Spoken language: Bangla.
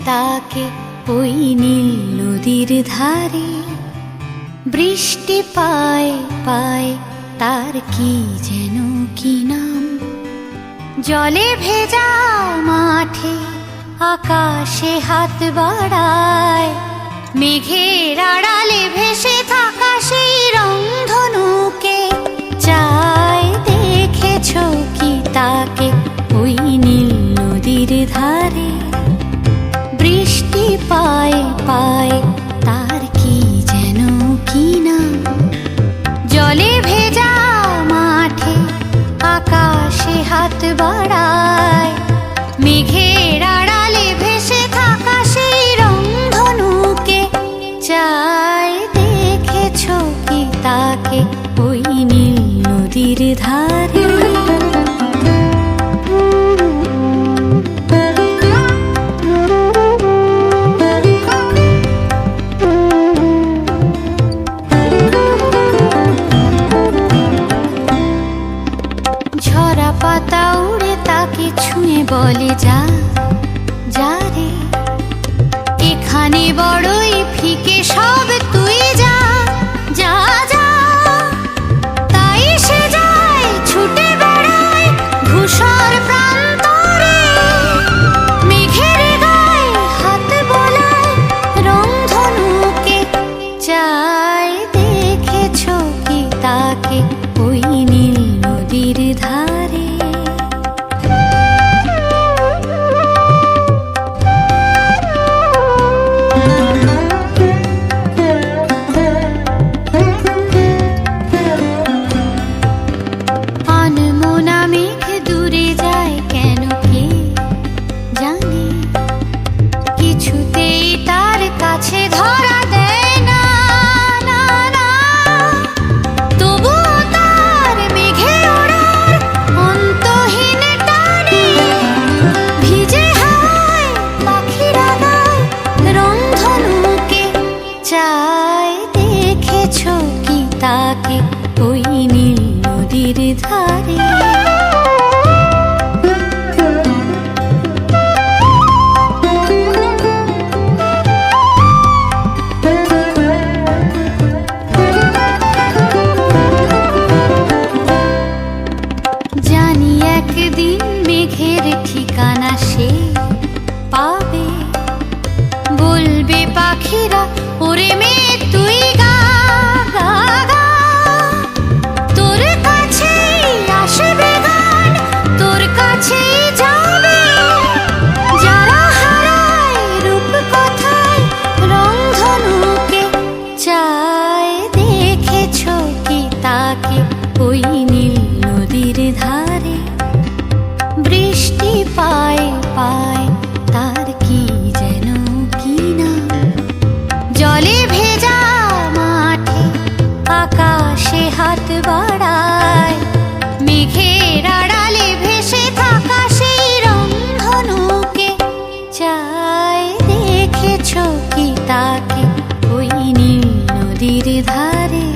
তাকে ওই নীল নদীর ধারে। বৃষ্টি পায় পায় তার কি যেন কি নাম। জলে ভেজা মাঠে আকাশে হাত বাড়ায়। মেঘের আড়ালে ভেসে থাকা সেই রংধনুকে চায়। দেখেছো কি তাকে ওই নীল নদীর ধারে। বৃষ্টি পায় পায় তার কি যেন কি নাম। জলে ভেজা মাঠে আকাশে হাত বাড়ায়। মেঘের আড়ালে ভেসে থাকা সেই রংধনুকে চায়। দেখেছো কি তাকে ওই নীল নদীর ধারে। ঝরা পাতা উড়ে তাকে ছুঁয়ে বলে যা যা রে। এখানে বড়ই ফিকে সব তুই যা যা যা। তাই সে যায় ছুটে বেড়ায় ধূসর প্রান্তরে। মেঘের গায়ে হাত বোলায় রংধনুকে চায়। দেখেছো কি তাকে ওই নীল নদীর ধারে। আনমনা মেঘ দূরে যায় কেন কে জানে। কিছুতেই তার কাছে ধরা দেয় না না না। তবুও তার মেঘে ওড়ার অন্তহীন টানে। ভিজে হাওয়ায় পাখিরা গায় রংধনুকে চায়। দেখেছো কি তাকে ওই নীল নদীর ধারে। জানি একদিন মেঘের ঠিকানা সে পাবে। বলবে পাখিরা ওরে মেঘ তুই গা গা গা। তোর কাছেই আসবে গান, তোর কাছেই যাবে। যারা হারায় রূপ কথায় রংধনুকে চায়। দেখেছো কি তাকে ওই নীল নদীর ধারে। বৃষ্টি পায় পায় তার কি যেন কি নাম। জলে ভেজা মাঠে আকাশে হাত বাড়ায়। মেঘের আড়ালে ভেসে থাকা সেই রংধনুকে চায়। দেখেছো কি তাকে ওই নীল নদীর ধারে।